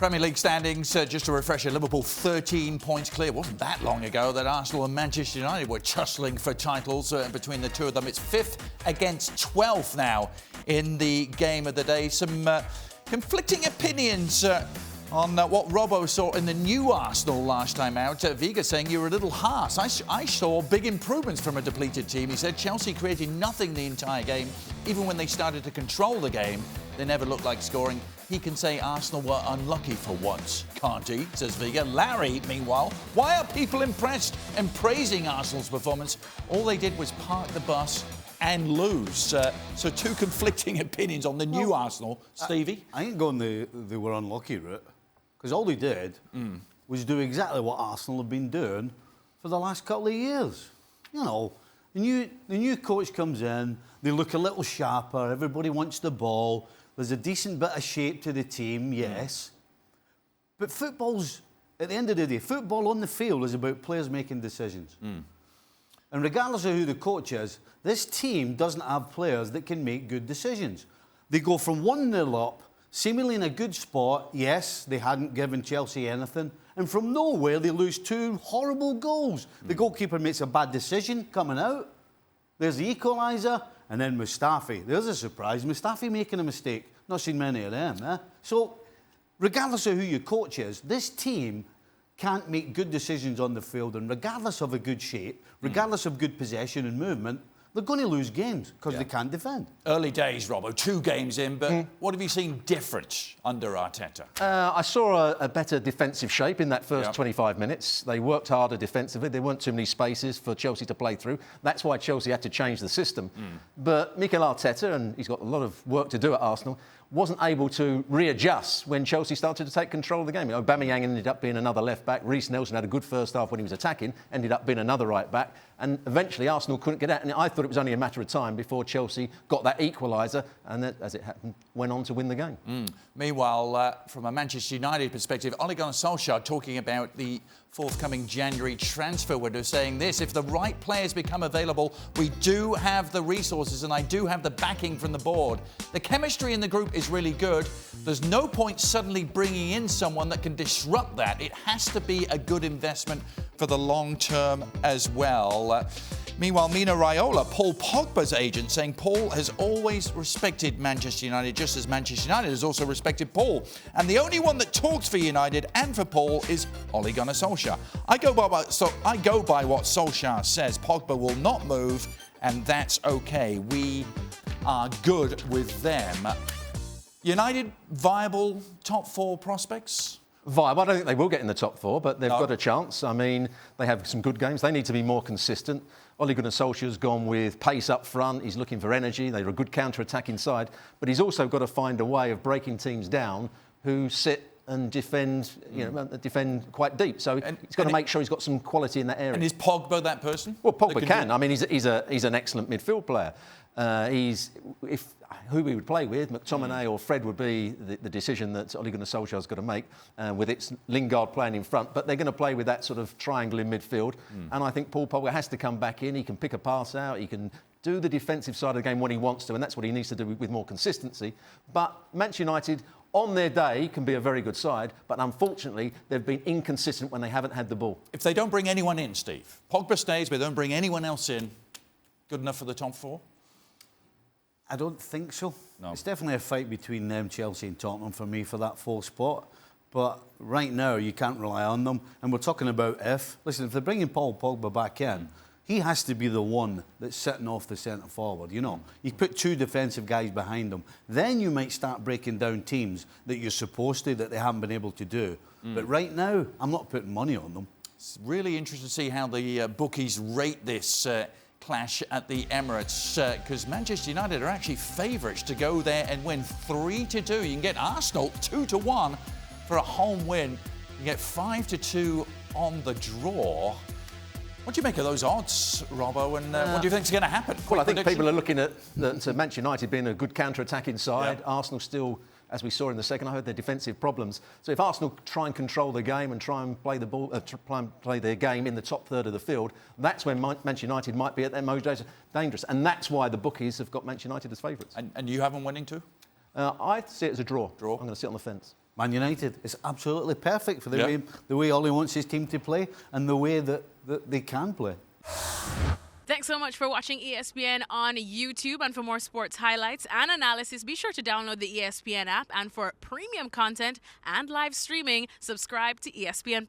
Premier League standings, just to refresh it, Liverpool 13 points clear. It wasn't that long ago that Arsenal and Manchester United were tussling for titles between the two of them. It's 5th against 12th now in the game of the day. Some conflicting opinions on what Robbo saw in the new Arsenal last time out. Viga saying you were a little harsh. I saw big improvements from a depleted team. He said Chelsea created nothing the entire game. Even when they started to control the game, they never looked like scoring. He can say Arsenal were unlucky for once, can't he, says Viga. Larry, meanwhile, why are people impressed and praising Arsenal's performance? All they did was park the bus and lose. So two conflicting opinions on the new Arsenal. Stevie? I ain't going they were unlucky, route. Because all they did was do exactly what Arsenal have been doing for the last couple of years. You know, the new coach comes in, they look a little sharper, everybody wants the ball, there's a decent bit of shape to the team, yes. But football's, at the end of the day, football on the field is about players making decisions. And regardless of who the coach is, this team doesn't have players that can make good decisions. They go from 1-0 up, seemingly in a good spot. Yes, they hadn't given Chelsea anything. And from nowhere, they lose 2 horrible goals. The goalkeeper makes a bad decision coming out. There's the equaliser. And then Mustafi. There's a surprise. Mustafi making a mistake. Not seen many of them. So, regardless of who your coach is, this team can't make good decisions on the field. And regardless of a good shape, regardless of good possession and movement, they're going to lose games because they can't defend. Early days, Robbo, 2 games in, but what have you seen different under Arteta? I saw a better defensive shape in that first 25 minutes. They worked harder defensively. There weren't too many spaces for Chelsea to play through. That's why Chelsea had to change the system. But Mikel Arteta, and he's got a lot of work to do at Arsenal, wasn't able to readjust when Chelsea started to take control of the game. Aubameyang ended up being another left-back. Reece Nelson had a good first half when he was attacking, ended up being another right-back. And eventually Arsenal couldn't get out. And I thought it was only a matter of time before Chelsea got that equaliser and, as it happened, went on to win the game. Meanwhile, from a Manchester United perspective, Ole Gunnar Solskjaer talking about the forthcoming January transfer window, saying this: if the right players become available, we do have the resources and I do have the backing from the board. The chemistry in the group is really good. There's no point suddenly bringing in someone that can disrupt that. It has to be a good investment for the long term as well. Meanwhile, Mino Raiola, Paul Pogba's agent, saying Paul has always respected Manchester United, just as Manchester United has also respected Paul. And the only one that talks for United and for Paul is Ole Gunnar Solskjaer. I go by what Solskjaer says. Pogba will not move, and that's okay. We are good with them. United, viable top 4 prospects? Viable. I don't think they will get in the top 4, but they've got a chance. I mean, they have some good games. They need to be more consistent. Ole Gunnar Solskjaer's gone with pace up front. He's looking for energy. They're a good counter-attacking side. But he's also got to find a way of breaking teams down who sit and defend, defend quite deep. So he's got to make sure he's got some quality in that area. And is Pogba that person? Well, Pogba can. I mean, he's an excellent midfield player. Who we would play with, McTominay or Fred, would be the decision that Ole Gunnar Solskjaer's got to make, with its Lingard playing in front. But they're going to play with that sort of triangle in midfield. And I think Paul Pogba has to come back in. He can pick a pass out. He can do the defensive side of the game when he wants to, and that's what he needs to do with more consistency. But Manchester United, on their day, can be a very good side, but unfortunately, they've been inconsistent when they haven't had the ball. If they don't bring anyone in, Steve, Pogba stays, but they don't bring anyone else in, good enough for the top 4? I don't think so. No. It's definitely a fight between them, Chelsea and Tottenham for me for that 4th spot. But right now, you can't rely on them. And we're talking about if. Listen, if they're bringing Paul Pogba back in, he has to be the one that's sitting off the centre forward, you know. You put 2 defensive guys behind him. Then you might start breaking down teams that you're supposed to, that they haven't been able to do. But right now, I'm not putting money on them. It's really interesting to see how the bookies rate this clash at the Emirates, because Manchester United are actually favourites to go there and win 3-2. You can get Arsenal 2-1 for a home win. You get 5-2 on the draw. What do you make of those odds, Robbo, and what do you think is going to happen? Well, I think people are looking at Manchester United being a good counter-attacking side. Arsenal still, as we saw in the second half, their defensive problems. So if Arsenal try and control the game and try and play the ball, try and play their game in the top third of the field, that's when Manchester United might be at their most dangerous. And that's why the bookies have got Manchester United as favourites. And you have them winning too? I see it as a draw. Draw. I'm going to sit on the fence. Man United. It's absolutely perfect for the way Ole wants his team to play and the way that they can play. Thanks so much for watching ESPN on YouTube. And for more sports highlights and analysis, be sure to download the ESPN app. And for premium content and live streaming, subscribe to ESPN+.